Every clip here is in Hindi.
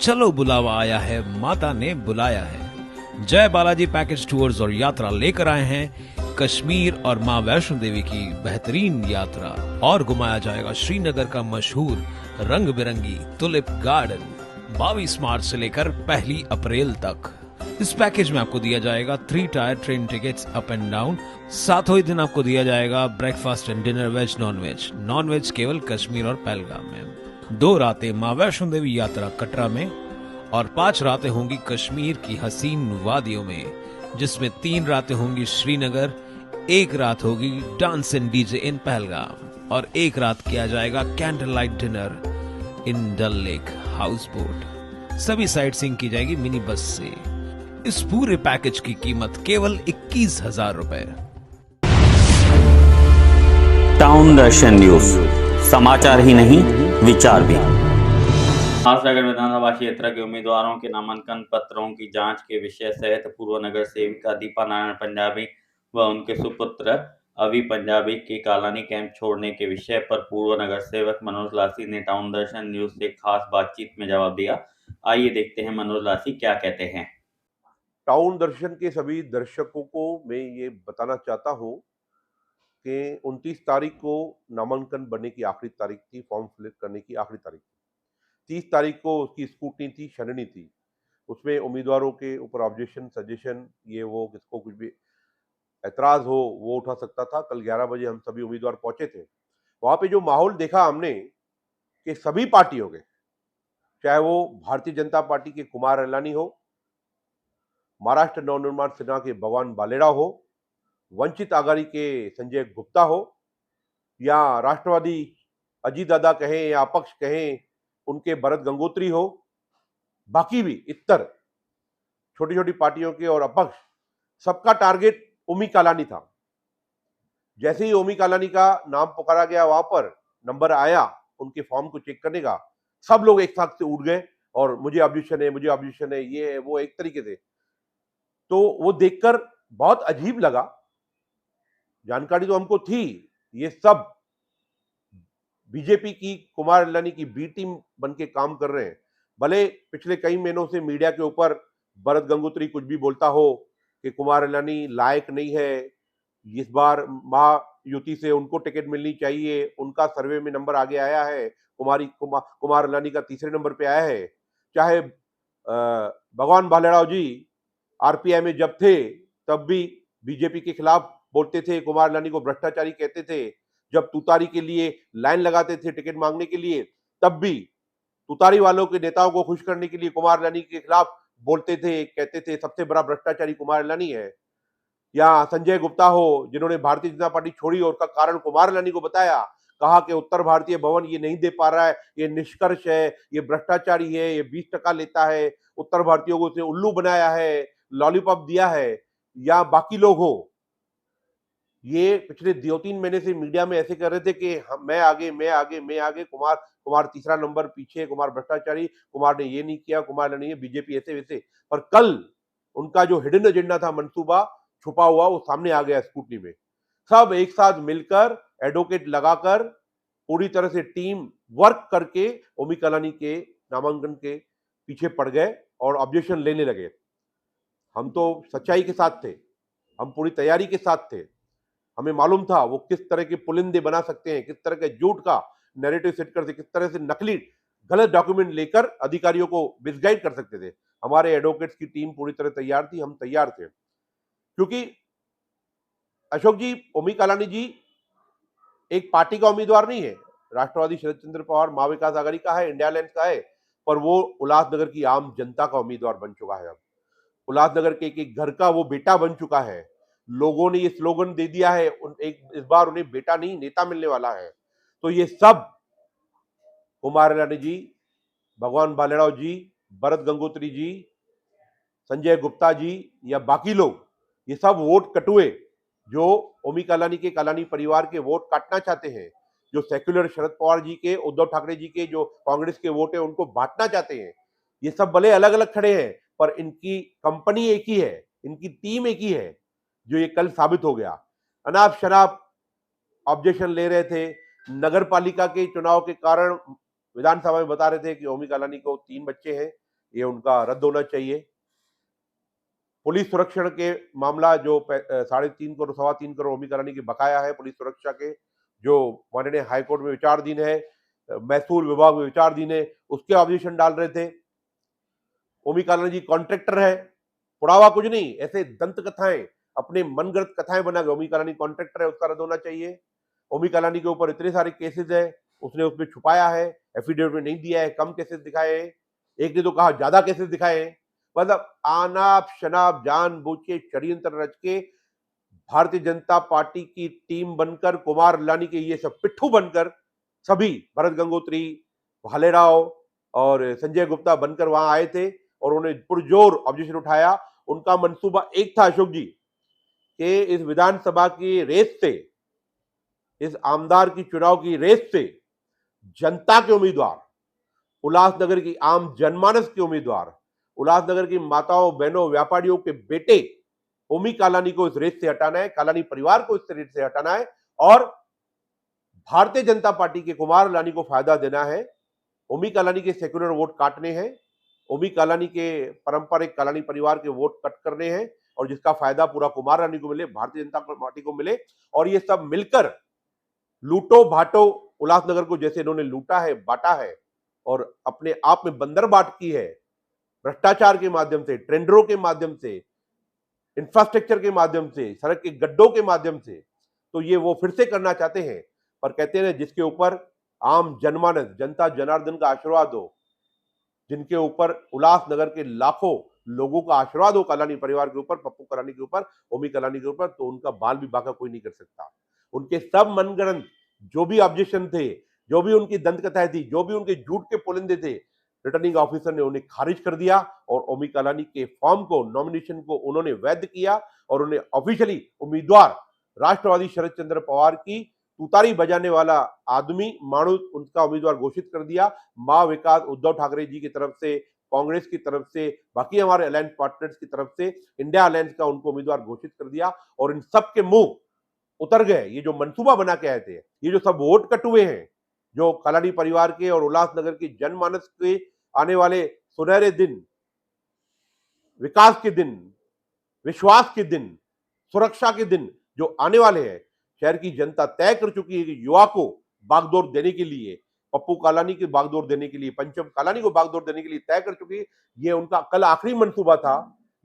चलो बुलावा आया है, माता ने बुलाया है। जय बालाजी पैकेज टूर्स और यात्रा लेकर आए हैं कश्मीर और मां वैष्णो देवी की बेहतरीन यात्रा। और घुमाया जाएगा श्रीनगर का मशहूर रंग बिरंगी टुलिप गार्डन 22 मार्च से लेकर 1 अप्रैल तक। इस पैकेज में आपको दिया जाएगा 3 tier train tickets up and down. सातों ही दिन आपको दिया जाएगा breakfast and dinner veg non veg. Non veg केवल कश्मीर और पहलगाम में। 2 रातें मां वैष्णो देवी यात्रा कटरा में और 5 रातें होंगी कश्मीर की हसीन वादियों में, जिसमें 3 रातें होंगी श्रीनगर, 1 रात होगी dance and DJ in Pahalgam और 1 रात किया जाएगा candle light dinner in Dal lake houseboat. सभी साइट सीइंग की जाएगी मिनी बस से। इस पूरे पैकेज की कीमत केवल 21,000 रुपए। टाउन दर्शन न्यूज, समाचार ही नहीं विचार भी। महासागर विधानसभा क्षेत्र के उम्मीदवारों के नामांकन पत्रों की जांच के विषय सहित पूर्व नगर सेविका दीपा नारायण पंजाबी व उनके सुपुत्र अभी पंजाबी के कालानी कैंप छोड़ने के विषय पर पूर्व नगर सेवक मनोज लासी ने टाउन दर्शन न्यूज से खास बातचीत में जवाब दिया। आइए देखते हैं मनोज लासी क्या कहते हैं। टाउन दर्शन के सभी दर्शकों को मैं ये बताना चाहता हूँ कि 29 तारीख को नामांकन भरने की आखिरी तारीख थी, फॉर्म फिल करने की आखिरी तारीख थी। 30 तारीख को उसकी स्कूटनी थी, छननी थी। उसमें उम्मीदवारों के ऊपर ऑब्जेक्शन, सजेशन, ये वो किसको कुछ भी एतराज हो वो उठा सकता था। कल 11 बजे हम सभी उम्मीदवार पहुंचे थे। वहां पे जो माहौल देखा हमने कि सभी पार्टियों के, चाहे वो भारतीय जनता पार्टी के कुमार अलानी हो, महाराष्ट्र नवनिर्माण सेना के भगवान बालेड़ा हो, वंचित आघाड़ी के संजय गुप्ता हो, या राष्ट्रवादी अजीत दादा कहें या अपक्ष कहें उनके भरत गंगोत्री हो, बाकी भी इतर छोटी छोटी पार्टियों के और अपक्ष, सबका टारगेट ओमी कालानी था। जैसे ही ओमी कालानी का नाम पुकारा गया, वहां पर नंबर आया उनके फॉर्म को चेक करने का, सब लोग एक साथ से उठ गए और मुझे ऑब्जेक्शन है, मुझे ऑब्जेक्शन है, ये है वो, एक तरीके से। तो वो देखकर बहुत अजीब लगा। जानकारी तो हमको थी, ये सब बीजेपी की कुमार अलानी की बी टीम बन के काम कर रहे हैं। भले पिछले कई महीनों से मीडिया के ऊपर भरत गंगोत्री कुछ भी बोलता हो कि कुमार अलानी लायक नहीं है, इस बार महायुति से उनको टिकट मिलनी चाहिए, उनका सर्वे में नंबर आगे आया है, कुमार अलानी का तीसरे नंबर पे आया है। चाहे भगवान भालेराव जी आरपीआई में जब थे तब भी बीजेपी के खिलाफ बोलते थे, कुमार अलानी को भ्रष्टाचारी कहते थे। जब तुतारी के लिए लाइन लगाते थे टिकट मांगने के लिए, तब भी तुतारी वालों के नेताओं को खुश करने के लिए कुमार अलानी के खिलाफ बोलते थे, कहते थे सबसे बड़ा भ्रष्टाचारी कुमार अलानी है। या संजय गुप्ता हो, जिन्होंने भारतीय जनता पार्टी छोड़ी और का कारण कुमार अलानी को बताया, कहा कि उत्तर भारतीय भवन ये नहीं दे पा रहा है, ये निष्कर्ष है, ये भ्रष्टाचारी है, ये 20% लेता है, उत्तर भारतीयों को उसने उल्लू बनाया है, लॉलीपॉप दिया है। या बाकी लोग हो, ये पिछले 2-3 महीने से मीडिया में ऐसे कर रहे थे कि मैं आगे, मैं आगे, मैं आगे, कुमार तीसरा नंबर पीछे, कुमार भ्रष्टाचारी, कुमार ने ये नहीं किया, कुमार ने बीजेपी ऐसे वैसे। पर कल उनका जो हिडन एजेंडा था, मंसूबा छुपा हुआ, वो सामने आ गया स्कूटनी में। सब एक साथ मिलकर एडवोकेट लगाकर पूरी तरह से टीम वर्क करके ओमी कालानी के नामांकन के पीछे पड़ गए और ऑब्जेक्शन लेने लगे। हम तो सच्चाई के साथ थे, हम पूरी तैयारी के साथ थे। हमें मालूम था वो किस तरह के पुलिंदे बना सकते हैं, किस तरह के झूठ का नैरेटिव सेट करते, किस तरह से नकली गलत डॉक्यूमेंट लेकर अधिकारियों को मिसगाइड कर सकते थे। हमारे एडवोकेट्स की टीम पूरी तरह तैयार थी, हम तैयार थे। क्योंकि अशोक जी, ओमी कालानी जी एक पार्टी का उम्मीदवार नहीं है। राष्ट्रवादी शरद चंद्र पवार महा विकास आघाड़ी का है, इंडिया अलायंस का है, पर वो उल्लासनगर की आम जनता का उम्मीदवार बन चुका है। अब उल्लासनगर के एक घर का वो बेटा बन चुका है। लोगों ने ये स्लोगन दे दिया है, इस बार उन्हें बेटा नहीं नेता मिलने वाला है। तो ये सब कुमार अलानी जी, भगवान भालेराव जी, भरत गंगोत्री जी, संजय गुप्ता जी या बाकी लोग, ये सब वोट कटुए जो ओमी कालानी के कालानी परिवार के वोट काटना चाहते हैं, जो सेक्युलर शरद पवार जी के, उद्धव ठाकरे जी के जो कांग्रेस के वोट है उनको बांटना चाहते हैं। ये सब भले अलग अलग खड़े हैं, पर इनकी कंपनी एक ही है, इनकी टीम एक ही है, जो ये कल साबित हो गया। अनाप शनाप ऑब्जेक्शन ले रहे थे। नगर पालिका के चुनाव के कारण विधानसभा में बता रहे थे कि ओमी कालानी को 3 बच्चे हैं, ये उनका रद्द होना चाहिए। पुलिस सुरक्षण के मामला जो 3.5 करोड़ 3.25 करोड़ ओमी कलानी के बकाया है पुलिस सुरक्षा के, जो माननीय हाईकोर्ट में विचाराधीन है, महसूल विभाग में विचाराधीन है, उसके ऑब्जेक्शन डाल रहे थे। ओमी कलानी जी कॉन्ट्रैक्टर है, पुरावा कुछ नहीं, ऐसे दंत कथाएं, अपने मनगढ़ंत कथाएं बना के ओमी कलानी कॉन्ट्रैक्टर है, उसका रद्द होना चाहिए। ओमी कलानी के ऊपर इतने सारे केसेस है, उसने उसमें छुपाया है, एफिडेविट में नहीं दिया है, कम केसेस दिखाए हैं, एक ने तो कहा ज्यादा केसेस दिखाए हैं। मतलब आनाप शनाप जानबूझ के षड्यंत्र रच के भारतीय जनता पार्टी की टीम बनकर, कुमार लानी के ये सब पिट्ठू बनकर, सभी भरत गंगोत्री, भालेराव और संजय गुप्ता बनकर वहां आए थे और उन्होंने पुरजोर ऑब्जेक्शन उठाया। उनका मंसूबा एक था अशोक जी कि इस विधानसभा की रेस से, इस आमदार की चुनाव की रेस से जनता के उम्मीदवार, उल्लासनगर की आम जनमानस के उम्मीदवार, उल्लासनगर की माताओं बहनों व्यापारियों के बेटे ओमी कालानी को इस रेस से हटाना है, कालानी परिवार को इस रेस से हटाना है और भारतीय जनता पार्टी के कुमार लानी को फायदा देना है। ओमी कालानी के सेक्युलर वोट काटने हैं, ओमी कालानी के पारंपरिक कालानी परिवार के वोट कट करने हैं और जिसका फायदा पूरा कुमार लानी को मिले, भारतीय जनता पार्टी को मिले और ये सब मिलकर लूटो भाटो उल्लासनगर को जैसे इन्होंने लूटा है, बांटा है और अपने आप में बंदर बाट की है, भ्रष्टाचार के माध्यम से, टेंडरों के माध्यम से, इंफ्रास्ट्रक्चर के माध्यम से, सड़क के गड्ढों के माध्यम से, तो ये वो फिर से करना चाहते हैं। पर कहते हैं जिसके ऊपर आम जनमानस, जनता जनार्दन का आशीर्वाद हो, जिनके ऊपर उल्लासनगर के लाखों लोगों का आशीर्वाद हो, कलानी परिवार के ऊपर, पप्पू कलानी के ऊपर, ओमी कलानी के ऊपर, तो उनका बाल भी बांका कोई नहीं कर सकता। उनके सब मनगढ़ंत जो भी ऑब्जेक्शन थे, जो भी उनकी दंत कथाएं थी, जो भी उनके झूठ के पुलिंदे थे, रिटर्निंग ऑफिसर ने उन्हें खारिज कर दिया और ओमी कलानी के फॉर्म को, नॉमिनेशन को उन्होंने वैध किया और उन्हें ऑफिशियली उम्मीदवार, राष्ट्रवादी शरद चंद्र पवार की तुतारी बजाने वाला आदमी माणूस उनका उम्मीदवार घोषित कर दिया। मां विकास उद्धव ठाकरे जी की तरफ से, कांग्रेस की तरफ से, बाकी हमारे अलायंस पार्टनर्स की तरफ से इंडिया अलायंस का उनको उम्मीदवार घोषित कर दिया और इन सब के मुंह उतर गए। ये जो मंसूबा बना के आए थे, ये जो सब वोट कटुए हैं, जो कलानी परिवार के और उल्लासनगर की जनमानस के आने वाले सुनहरे दिन, विकास के दिन, विश्वास के दिन, सुरक्षा के दिन जो आने वाले हैं, शहर की जनता तय कर चुकी है कि युवा को बागडोर देने के लिए, पप्पू कालानी की बागडोर देने के लिए, पंचम कालानी को बागडोर देने के लिए तय कर चुकी है। ये उनका कल आखिरी मंसूबा था।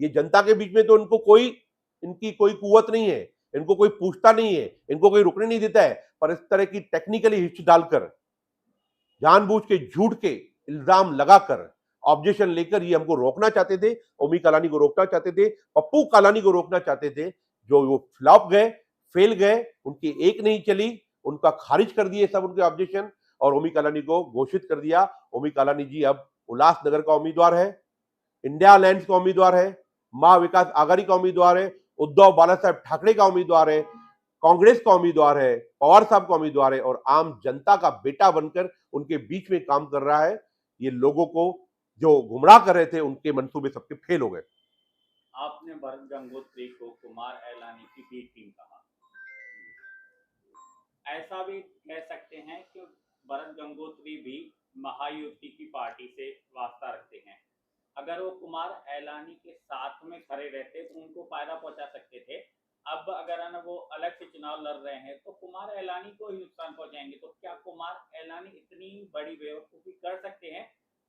ये जनता के बीच में तो इनको इनकी कोई कुवत नहीं है, इनको कोई पूछता नहीं है, इनको कोई रुकने नहीं देता है, पर इस तरह की टेक्निकली हिच डालकर, जानबूझ के झूठ के इल्जाम लगाकर, ऑब्जेक्शन लेकर ये हमको रोकना चाहते थे, ओमी कालानी को रोकना चाहते थे, पप्पू कालानी को रोकना चाहते थे, जो वो फ्लॉप गए, फेल गए, उनकी एक नहीं चली, उनका खारिज कर दिए सब उनके ऑब्जेक्शन और ओमी कालानी को घोषित कर दिया। ओमी कालानी जी अब उल्लासनगर का उम्मीदवार है, इंडिया अलायंस का उम्मीदवार है, मां विकास आघाड़ी का उम्मीदवार है, उद्धव बाला साहब ठाकरे का उम्मीदवार है, कांग्रेस का उम्मीदवार है, पवार साहब का उम्मीदवार है और आम जनता का बेटा बनकर उनके बीच में काम कर रहा है। ये लोगों को जो गुमराह कर रहे थे, उनके मंसूबे सबके फेल हो गए। आपने भरत गंगोत्री को कुमार एलानी की बी टीम कहा, ऐसा भी कह सकते हैं कि भरत गंगोत्री भी महायुति की पार्टी से वास्ता रखते हैं। अगर वो कुमार एलानी के साथ में खड़े रहते तो उनको फायदा पहुंचा सकते थे। अब अगर है ना वो अलग से चुनाव लड़ रहे हैं तो कुमार एलानी को ही नुकसान पहुंचाएंगे। तो क्या कुमार एलानी इतनी बड़ी बेवकूफी कर सकते हैं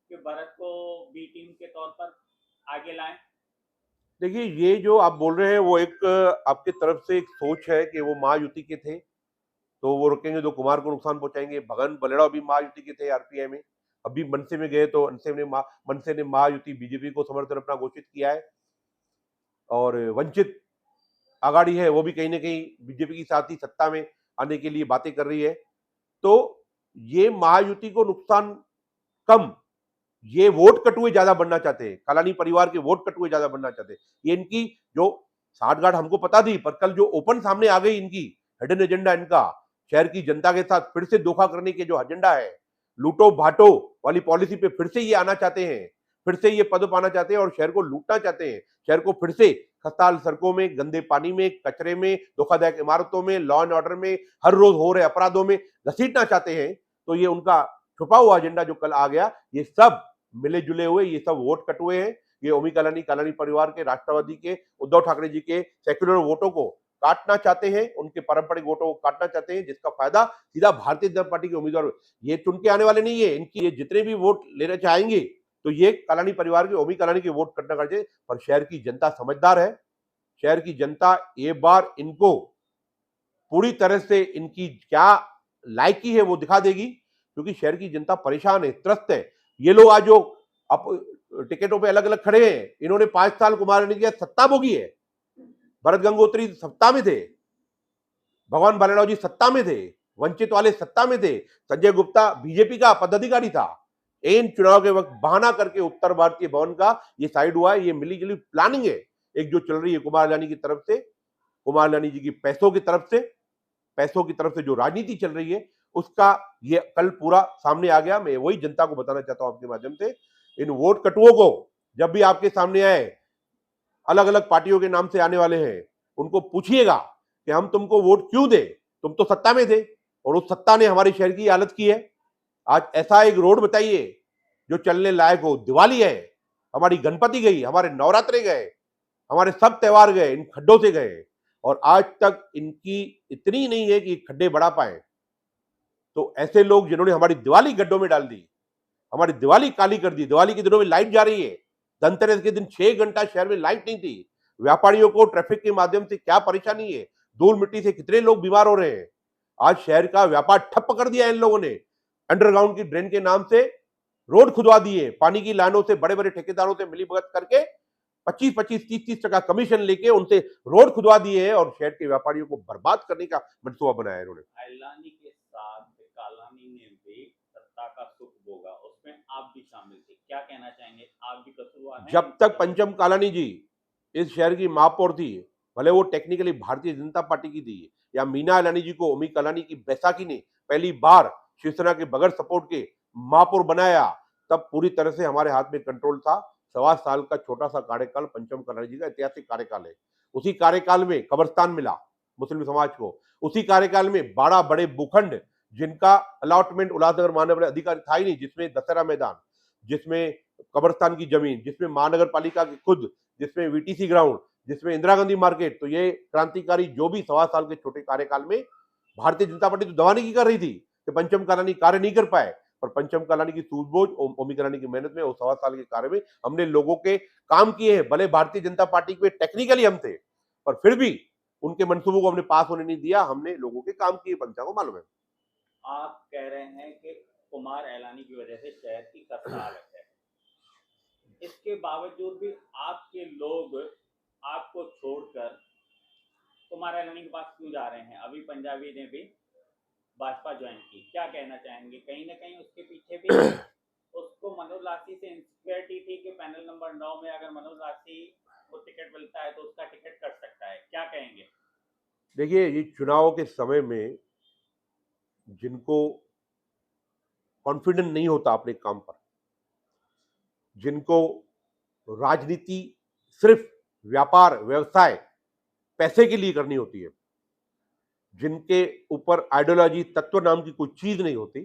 कि भरत को बी टीम के तौर पर आगे लाएं? देखिए, ये जो आप बोल रहे हैं वो एक आपके तरफ से एक सोच है कि वो महायुति के थे तो वो रुकेंगे तो कुमार को नुकसान पहुंचाएंगे। भगन बलेराव भी महायुति के थे आरपीआई में, अभी मनसे में गए तो मनसे ने महायुति बीजेपी को समर्थन अपना घोषित किया है और वंचित आघाड़ी है वो भी कहीं ना कहीं बीजेपी के साथ ही सत्ता में आने के लिए बातें कर रही है। तो ये महायुति को नुकसान कम, ये वोट कटुए ज्यादा बनना चाहते हैं, कलानी परिवार के वोट कटुए ज्यादा बनना चाहते हैं। ये इनकी जो साठगांठ हमको पता थी, पर कल जो ओपन सामने आ गई इनकी हिडन एजेंडा, इनका शहर की जनता के साथ फिर से धोखा करने के जो एजेंडा है, लूटो भाटो वाली पॉलिसी पे फिर से ये आना चाहते हैं, फिर से ये पद पाना चाहते हैं और शहर को लूटना चाहते हैं। शहर को फिर से खस्ताल सड़कों में, गंदे पानी में, कचरे में, धोखादायक इमारतों में, लॉ एंड ऑर्डर में, हर रोज हो रहे अपराधों में घसीटना चाहते हैं। तो ये उनका छुपा हुआ एजेंडा जो कल आ गया, ये सब मिले जुले हुए ये सब वोट कटुए हैं। ये ओमी कालानी कालानी परिवार के, राष्ट्रवादी के, उद्धव ठाकरे जी के सेक्युलर वोटों को काटना चाहते हैं, उनके पारंपरिक वोटों को काटना चाहते हैं, जिसका फायदा सीधा भारतीय जनता पार्टी के उम्मीदवार, ये चुन के आने वाले नहीं है, इनकी ये जितने भी वोट लेना चाहेंगे तो ये कालानी परिवार के, ओमी कालानी के वोट कटना चाहिए। पर शहर की जनता समझदार है, शहर की जनता ये बार इनको पूरी तरह से इनकी क्या लायकी है वो दिखा देगी, क्योंकि शहर की जनता परेशान है, त्रस्त है। ये लोग आज जो टिकटों पे अलग अलग खड़े हैं, इन्होंने 5 साल कुमार ने किया, सत्ता भोगी है। भरत गंगोत्री सत्ता में थे, भगवान बालाराव जी सत्ता में थे, वंचित वाले सत्ता में थे, संजय गुप्ता बीजेपी का पदाधिकारी था। इन चुनाव के वक्त बहाना करके उत्तर भारतीय भवन का ये साइड हुआ है। ये मिली जुली प्लानिंग है एक जो चल रही है कुमार लानी की तरफ से, कुमार लानी जी की पैसों की तरफ से जो राजनीति चल रही है, उसका ये कल पूरा सामने आ गया। मैं वही जनता को बताना चाहता हूं आपके माध्यम से, इन वोट कटुओं को जब भी आपके सामने आए, अलग अलग पार्टियों के नाम से आने वाले हैं, उनको पूछिएगा कि हम तुमको वोट क्यों दें, तुम तो सत्ता में थे और उस सत्ता ने हमारे शहर की हालत की है। आज ऐसा एक रोड बताइए जो चलने लायक हो। दिवाली है, हमारी गणपति गई, हमारे नवरात्रे गए, हमारे सब त्योहार गए, इन खड्डों से गए, और आज तक इनकी इतनी नहीं है कि खड्डे बढ़ा पाए। तो ऐसे लोग जिन्होंने हमारी दिवाली गड्ढों में डाल दी, हमारी दिवाली काली कर दी, दिवाली के दिनों में लाइट जा रही है, धनतेरस के दिन 6 घंटा शहर में लाइट नहीं थी, व्यापारियों को ट्रैफिक के माध्यम से क्या परेशानी है, धूल मिट्टी से कितने लोग बीमार हो रहे हैं। आज शहर का व्यापार ठप्प कर दिया इन लोगों ने। अंडरग्राउंड की ड्रेन के नाम से रोड खुदवा दिए, पानी की लाइनों से बड़े बड़े ठेकेदारों से मिलीभगत करके 25-25, 30-30 टका कमीशन लेके उनसे रोड खुदवा दिए हैं और शहर के व्यापारियों को बर्बाद करने का मंसूबा बनाया इन्होंने। कालानी के साथ कालानी ने भी सत्ता का सुख भोगा, उसमें आप भी शामिल थे, क्या कहना चाहेंगे? आप भी कसूरवार हैं? जब तक पंचम कालानी जी इस शहर की महापौर थी, भले वो टेक्निकली भारतीय जनता पार्टी की थी, या मीना इलानी जी को ओमी कालानी की बैसाखी ने पहली बार शिवसेना के बगैर सपोर्ट के महापौर बनाया, तब पूरी तरह से हमारे हाथ में कंट्रोल था। 1.25 साल का छोटा सा कार्यकाल पंचम कालानी जी का ऐतिहासिक कार्यकाल है। उसी कार्यकाल में कब्रिस्तान मिला मुस्लिम समाज को, उसी कार्यकाल में 12 बड़े भूखंड जिनका अलॉटमेंट उल्लासनगर महानगर अधिकारी था ही नहीं, जिसमें दशहरा मैदान, जिसमें कब्रिस्तान की जमीन, जिसमें महानगर पालिका की खुद, जिसमें वीटीसी ग्राउंड, जिसमें इंदिरा गांधी मार्केट। तो ये क्रांतिकारी जो भी 1.25 साल के छोटे कार्यकाल में भारतीय जनता पार्टी तो दवाने की कर रही थी कि पंचम कालानी कार्य नहीं कर पाए, पर पंचम कालानी की सूझबूझ, ओमी कालानी की मेहनत में और 1.25 साल के कार्य में हमने लोगों के काम किए हैं। भले भारतीय जनता पार्टी के टेक्निकली हम थे, पर फिर भी उनके मंसूबों को हमने पास होने नहीं दिया, हमने लोगों के काम किए, पंचा को मालूम है। आप कह रहे हैं कि कुमार एलानी की वजह से शहर की खस्ता हालत है, इसके बावजूद भी आपके लोग आपको छोड़कर कुमार एलानी के पास क्यों जा रहे हैं? अभी पंजाबी ने भी भाजपा ज्वाइन की, क्या कहना चाहेंगे? कहीं ना कहीं उसके पीछे भी उसको मनोज लासी से इंसिक्योरिटी थी कि पैनल नंबर 9 में अगर मनोज लासी को टिकट मिलता है तो उसका टिकट कट सकता है, क्या कहेंगे? देखिए, ये चुनाव के समय में जिनको कॉन्फिडेंस नहीं होता अपने काम पर, जिनको राजनीति सिर्फ व्यापार व्यवसाय पैसे के लिए करनी होती है, जिनके ऊपर आइडियोलॉजी तत्व नाम की कोई चीज नहीं होती,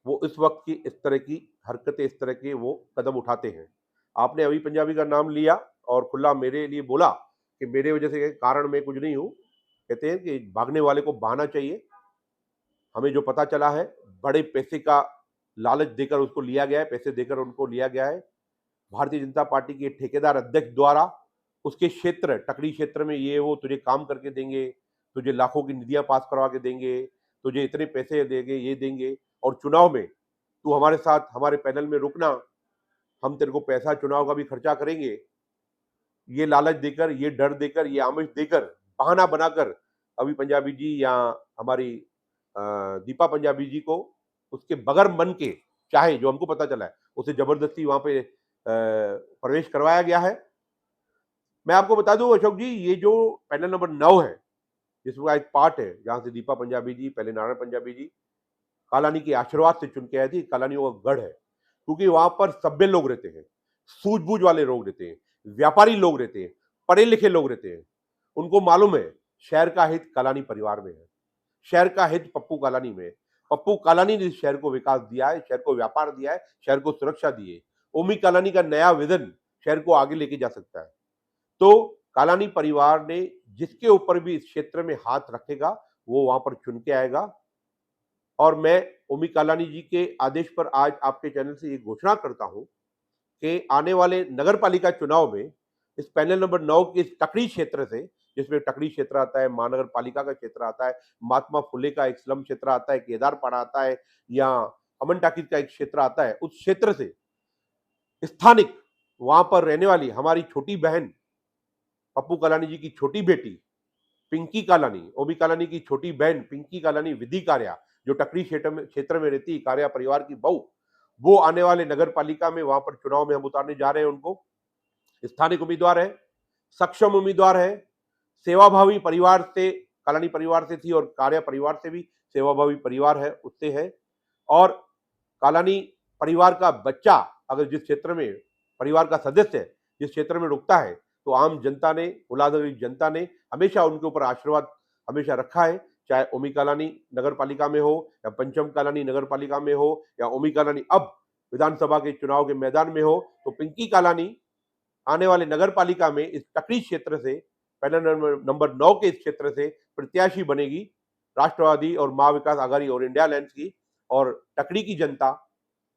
वो इस वक्त की इस तरह की हरकतें, इस तरह के वो कदम उठाते हैं। आपने अभी पंजाबी का नाम लिया और खुला मेरे लिए बोला कि मेरे वजह से कारण मैं कुछ नहीं हूं। कहते हैं कि भागने वाले को बहाना चाहिए। हमें जो पता चला है, बड़े पैसे का लालच देकर उसको लिया गया है, पैसे देकर उनको लिया गया है भारतीय जनता पार्टी के ठेकेदार अध्यक्ष द्वारा। उसके क्षेत्र, टकरी क्षेत्र में ये वो तुझे काम करके देंगे, तुझे लाखों की निधियां पास करवा के देंगे, तुझे इतने पैसे देंगे, ये देंगे, और चुनाव में तू हमारे साथ हमारे पैनल में रुकना, हम तेरे को पैसा चुनाव का भी खर्चा करेंगे। ये लालच देकर, ये डर देकर, ये आमिष देकर, बहाना बनाकर अभी पंजाबी जी या हमारी दीपा पंजाबी जी को उसके बगैर मन के चाहे, जो हमको पता चला है, उसे जबरदस्ती वहां पे प्रवेश करवाया गया है। मैं आपको बता दूं अशोक जी, ये जो पैनल नंबर 9 है, जिसका एक पार्ट है जहां से दीपा पंजाबी जी, पहले नारायण पंजाबी जी कालानी के आशीर्वाद से चुन के आए थे। कालानियों का गढ़ है, क्योंकि वहां पर सभ्य लोग रहते हैं, सूझबूझ वाले लोग रहते हैं, व्यापारी लोग रहते हैं, पढ़े लिखे लोग रहते हैं। उनको मालूम है शहर का हित कालानी परिवार में है, शहर का हित पप्पू कालानी में है। पप्पू कालानी ने शहर को विकास दिया है, शहर को व्यापार दिया है, शहर को सुरक्षा दी है। ओमी कालानी का नया विजन शहर को आगे लेके जा सकता है। तो कालानी परिवार ने जिसके ऊपर भी इस क्षेत्र में हाथ रखेगा वो वहां पर चुन के आएगा। और मैं ओमी कालानी जी के आदेश पर आज आपके चैनल से ये घोषणा करता हूं कि आने वाले नगर पालिका चुनाव में इस पैनल नंबर 9 के इस टकरी क्षेत्र से, जिसमें टकरी क्षेत्र आता है, महानगर पालिका का क्षेत्र आता है, महात्मा फुले का एक स्लम क्षेत्र आता है, केदारपाड़ा आता है, या अमन टाकीज का एक क्षेत्र आता है, उस क्षेत्र से स्थानिक वहां पर रहने वाली हमारी छोटी बहन पप्पू कालानी जी की छोटी बेटी पिंकी कालानी, ओमी कालानी की छोटी बहन पिंकी कालानी विधि कार्या, जो टकरी क्षेत्र में रहती कार्या परिवार की बहू, वो आने वाले नगर पालिका में वहां पर चुनाव में हम उतारने जा रहे हैं। उनको स्थानिक उम्मीदवार है, सक्षम उम्मीदवार है, सेवाभावी परिवार से, कालानी परिवार से थी और कार्या परिवार से भी सेवाभावी परिवार है, उससे है। और कालानी परिवार का बच्चा अगर जिस क्षेत्र में, परिवार का सदस्य जिस क्षेत्र में रुकता है, तो आम जनता ने, उल्लासनगर जनता ने हमेशा उनके ऊपर आशीर्वाद हमेशा रखा है, चाहे ओमी कालानी नगर पालिका में हो या पंचम कालानी नगर पालिका में हो या ओमी कालानी अब विधानसभा के चुनाव के मैदान में हो। तो पिंकी कालानी आने वाले नगर पालिका में इस टकरी क्षेत्र से, पैनल नंबर 9 के इस क्षेत्र से प्रत्याशी बनेगी राष्ट्रवादी और महाविकास आघाड़ी और इंडिया अलायंस की। और टकरी की जनता,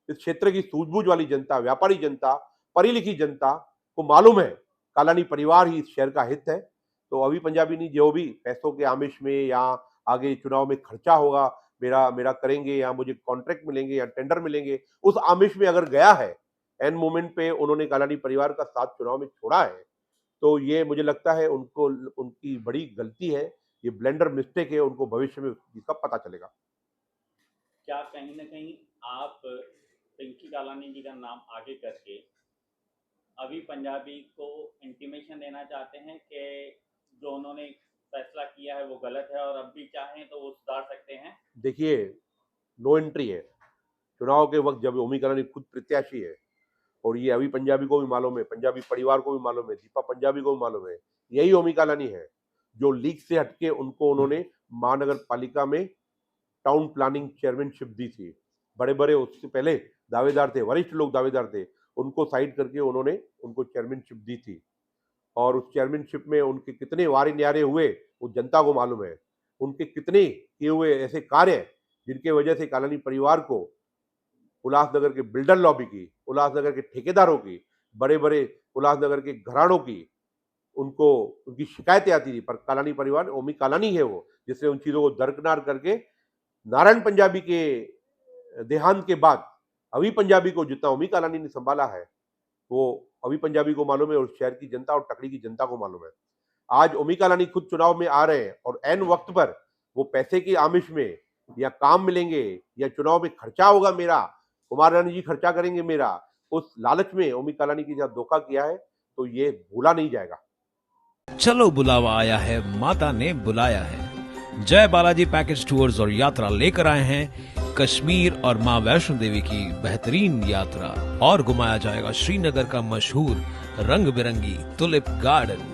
इस क्षेत्र की सूझबूझ वाली जनता, व्यापारी जनता, पढ़ी लिखी जनता को मालूम है कालानी परिवार ही इस शहर का हित है। तो अभी पंजाबी ने जो भी पैसों के आमिष में या आगे चुनाव में खर्चा होगा मेरा करेंगे या मुझे कॉन्ट्रैक्ट मिलेंगे या टेंडर मिलेंगे, उस आमिष में अगर गया है, एंड मोमेंट पे उन्होंने कालानी परिवार का साथ चुनाव में छोड़ा है, तो ये मुझे लगता है उनको, उनकी बड़ी गलती है, ये ब्लेंडर मिस्टेक है, उनको भविष्य में इसका पता चलेगा। क्या कहीं ना कहीं आप पिंकी कालानी जी का नाम आगे करके अभी पंजाबी को इंटीमेशन देना चाहते हैं कि जो उन्होंने फैसला किया है वो गलत है और अब भी चाहें तो वो सुधार सकते हैं? देखिए, नो एंट्री है चुनाव के वक्त, जब ओमी कालानी खुद प्रत्याशी है और ये अभी पंजाबी को भी मालूम है, पंजाबी परिवार को भी मालूम है, दीपा पंजाबी को भी मालूम है, यही ओमी कालानी है जो लीग से हटके उनको उन्होंने महानगर पालिका में टाउन प्लानिंग चेयरमैनशिप दी थी। बड़े बड़े उससे पहले दावेदार थे, वरिष्ठ लोग दावेदार थे, उनको साइड करके उन्होंने उनको चेयरमैनशिप दी थी। और उस चेयरमैनशिप में उनके कितने वारे न्यारे हुए वो जनता को मालूम है, उनके कितने किए हुए ऐसे कार्य जिनके वजह से कालानी परिवार को उल्लासनगर के बिल्डर लॉबी की, उल्लासनगर के ठेकेदारों की, बड़े बड़े उल्लासनगर के घरानों की उनको उनकी शिकायतें आती थी। पर कालानी परिवार, ओमी कालानी है वो, जिसने उन चीज़ों को दरकिनार करके नारायण पंजाबी के देहांत के बाद अभी पंजाबी को जितना ओमी कालानी ने संभाला है वो अभी पंजाबी को मालूम है और शहर की जनता और टकरी की जनता को मालूम है। आज ओमी कालानी खुद चुनाव में आ रहे हैं और एन वक्त पर वो पैसे की आमिष में, या काम मिलेंगे या चुनाव में खर्चा होगा मेरा, कुमार रानी जी खर्चा करेंगे मेरा, उस लालच में ओमी कालानी के साथ धोखा किया है, तो ये भूला नहीं जाएगा। चलो बुलावा आया है, माता ने बुलाया है। जय बालाजी पैकेज टूर्स और यात्रा लेकर आए हैं कश्मीर और मां वैष्णो देवी की बेहतरीन यात्रा, और घुमाया जाएगा श्रीनगर का मशहूर रंग बिरंगी टुलिप गार्डन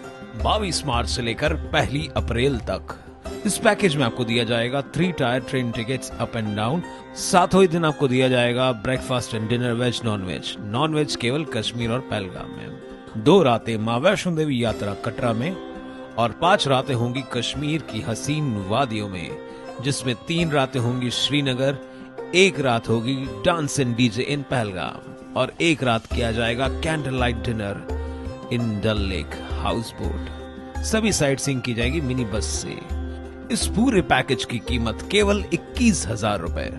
22 मार्च से लेकर 1 अप्रैल तक। इस पैकेज में आपको दिया जाएगा 3 tier train tickets up and down, सातों ही दिन आपको दिया जाएगा breakfast and dinner veg non veg केवल कश्मीर और पहलगाम में। 2 रातें मां वैष्णो देवी यात्रा कटरा में और 5 रातें होंगी कश्मीर की हसीन वादियों में, जिसमें 3 रातें होंगी श्रीनगर, 1 रात होगी dance and DJ in Pahalgam और 1 रात किया जाएगा candle light dinner in Dal lake houseboat. सभी साइट सीइंग की जाएगी मिनी बस से। इस पूरे पैकेज की कीमत केवल 21,000 रुपए।